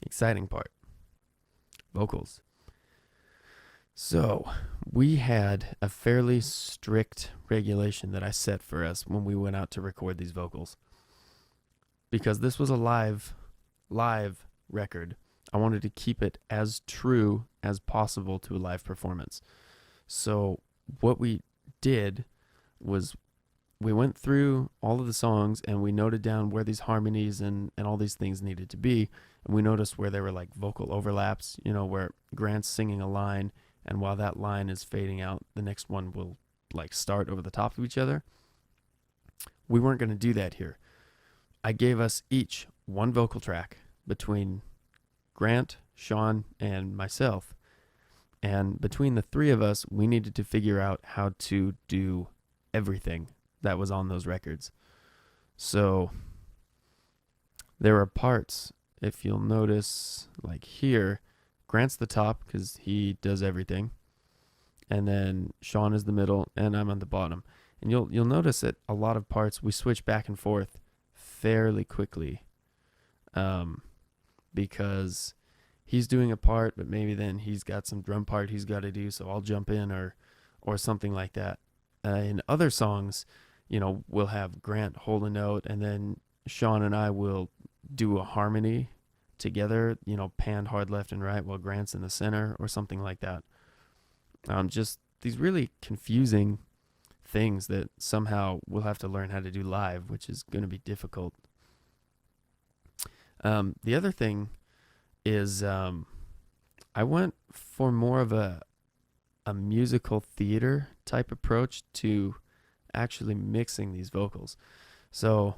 exciting part, vocals. So we had a fairly strict regulation that I set for us when we went out to record these vocals. Because this was a live record, I wanted to keep it as true as possible to a live performance. So what we did was we went through all of the songs and we noted down where these harmonies and all these things needed to be. And we noticed where there were like vocal overlaps, where Grant's singing a line, and while that line is fading out, the next one will like start over the top of each other. We weren't going to do that here. I gave us each one vocal track between Grant, Sean, and myself. And between the three of us, we needed to figure out how to do everything that was on those records. So there are parts, if you'll notice, like here, Grant's the top because he does everything. And then Sean is the middle, and I'm on the bottom. And you'll notice that a lot of parts we switch back and forth fairly quickly, because he's doing a part, but maybe then he's got some drum part he's got to do, so I'll jump in or something like that. In other songs, we'll have Grant hold a note, and then Sean and I will do a harmony together, panned hard left and right while Grant's in the center or something like that. Just these really confusing things that somehow we'll have to learn how to do live, which is going to be difficult. The other thing is I went for more of a musical theater type approach to actually mixing these vocals. So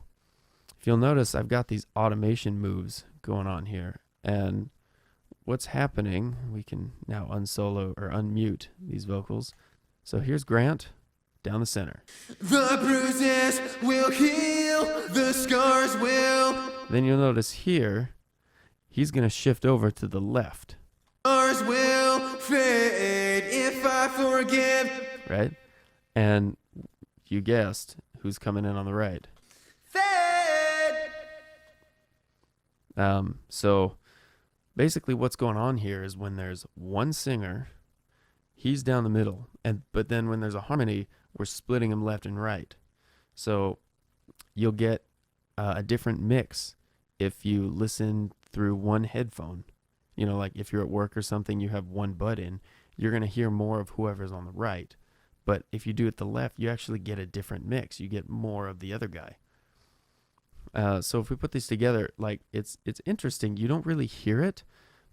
if you'll notice, I've got these automation moves going on here, and what's happening, we can now unsolo or unmute these vocals. So here's Grant down the center. The bruises will heal, the scars will. Then you'll notice here, he's going to shift over to the left. Scars will fade if I forgive. Right? And you guessed who's coming in on the right. So basically what's going on here is when there's one singer, he's down the middle, but then when there's a harmony, we're splitting them left and right. So you'll get a different mix if you listen through one headphone. Like if you're at work or something, you have one bud in, you're going to hear more of whoever's on the right. But if you do it the left, you actually get a different mix. You get more of the other guy. So if we put these together, like it's interesting. You don't really hear it,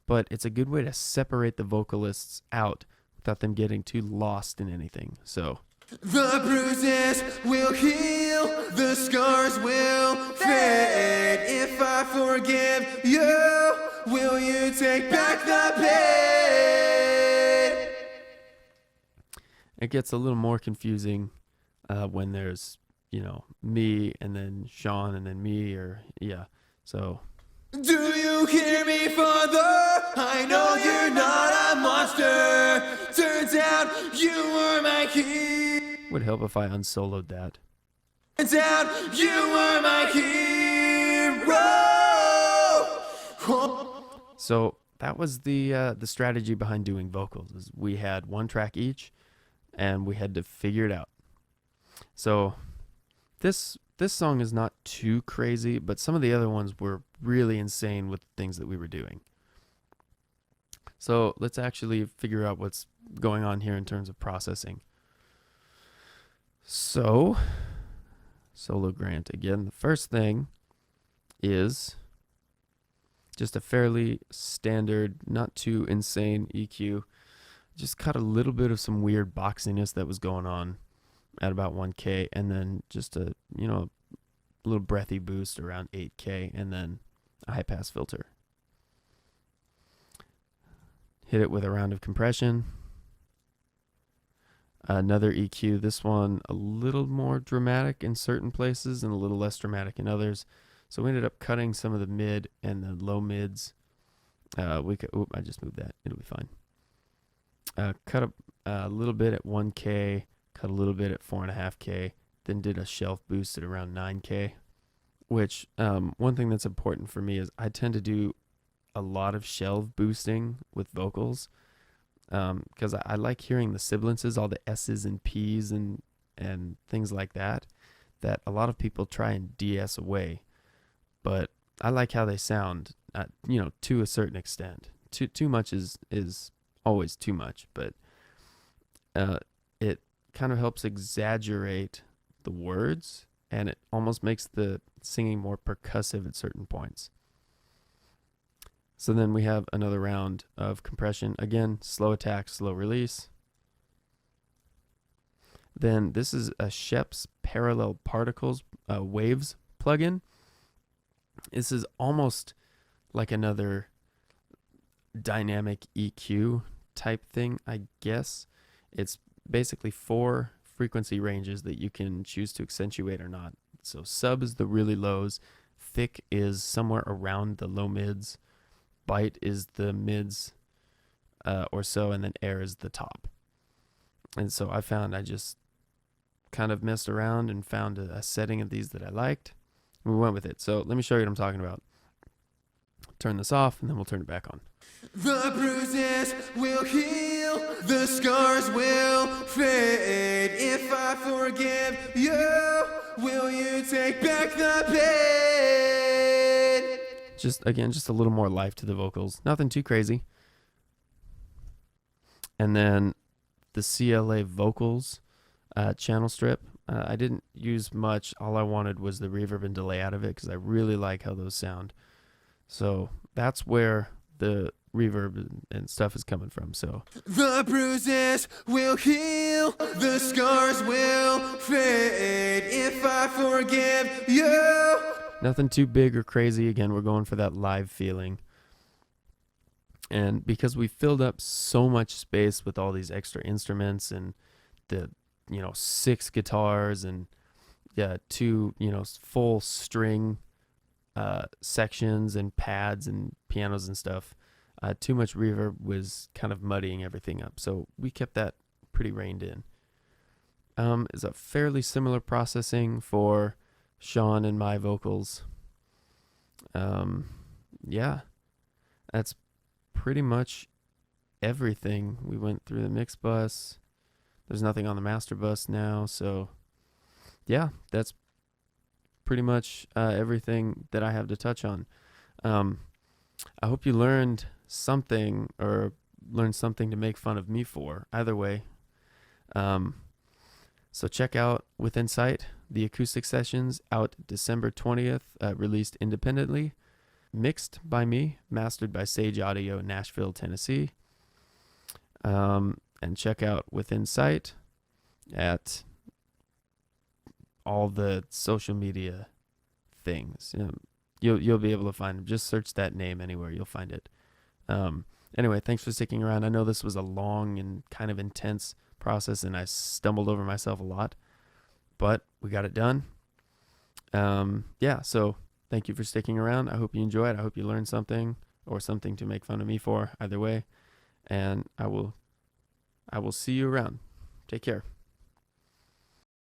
but it's a good way to separate the vocalists out without them getting too lost in anything. So the bruises will heal, the scars will fade. If I forgive you, will you take back the pain? It gets a little more confusing when there's me and then Sean and then me, so. Do you hear me, Father? I know you're not a monster. Turns out you were my hero. Would help if I unsoloed that. Turns out you were my hero. So that was the strategy behind doing vocals. Is we had one track each, and we had to figure it out. So this song is not too crazy, but some of the other ones were really insane with things that we were doing. So let's actually figure out what's going on here in terms of processing. So, solo Grant again. The first thing is just a fairly standard, not too insane EQ. Just cut a little bit of some weird boxiness that was going on at about 1K, and then just a little breathy boost around 8K, and then a high pass filter. Hit it with a round of compression. Another EQ, this one a little more dramatic in certain places and a little less dramatic in others. So we ended up cutting some of the mid and the low mids. I just moved that. It'll be fine. Cut a little bit at 1K, cut a little bit at 4.5K, then did a shelf boost at around 9K, which one thing that's important for me is I tend to do a lot of shelf boosting with vocals, because I like hearing the sibilances, all the S's and P's and things like that a lot of people try and DS away. But I like how they sound, to a certain extent. Too much is always too much, but it kind of helps exaggerate the words, and it almost makes the singing more percussive at certain points. So then we have another round of compression. Again, slow attack, slow release. Then this is a Shep's Parallel Particles Waves plugin. This is almost like another dynamic EQ type thing, I guess. It's basically 4 frequency ranges that you can choose to accentuate or not. So sub is the really lows, thick is somewhere around the low mids, bite is the mids or so, and then air is the top. And so I found I just kind of messed around and found a setting of these that I liked. We went with it. So let me show you what I'm talking about. Turn this off, and then we'll turn it back on. The bruises will heal, the scars will fade. If I forgive you, will you take back the pain? Just a little more life to the vocals. Nothing too crazy. And then the CLA vocals channel strip. I didn't use much. All I wanted was the reverb and delay out of it because I really like how those sound. So that's where the reverb and stuff is coming from. So the bruises will heal, the scars will fade. If I forgive you. Nothing too big or crazy. Again, we're going for that live feeling. And because we filled up so much space with all these extra instruments and the 6 guitars and 2 full string sections and pads and pianos and stuff, too much reverb was kind of muddying everything up. So we kept that pretty reined in. Is a fairly similar processing for Sean and my vocals. That's pretty much everything. We went through the mix bus. There's nothing on the master bus now, so yeah, that's pretty much everything that I have to touch on. I hope you learned something or learned something to make fun of me for. Either way. So check out Within Sight, the Acoustic Sessions, out December 20th, released independently, mixed by me, mastered by Sage Audio in Nashville, Tennessee. And check out Within Sight at all the social media things. You'll be able to find them. Just search that name anywhere. You'll find it. Anyway, thanks for sticking around. I know this was a long and kind of intense process, and I stumbled over myself a lot, but we got it done. So thank you for sticking around. I hope you enjoyed. I hope you learned something or something to make fun of me for. Either way, and I will see you around. Take care.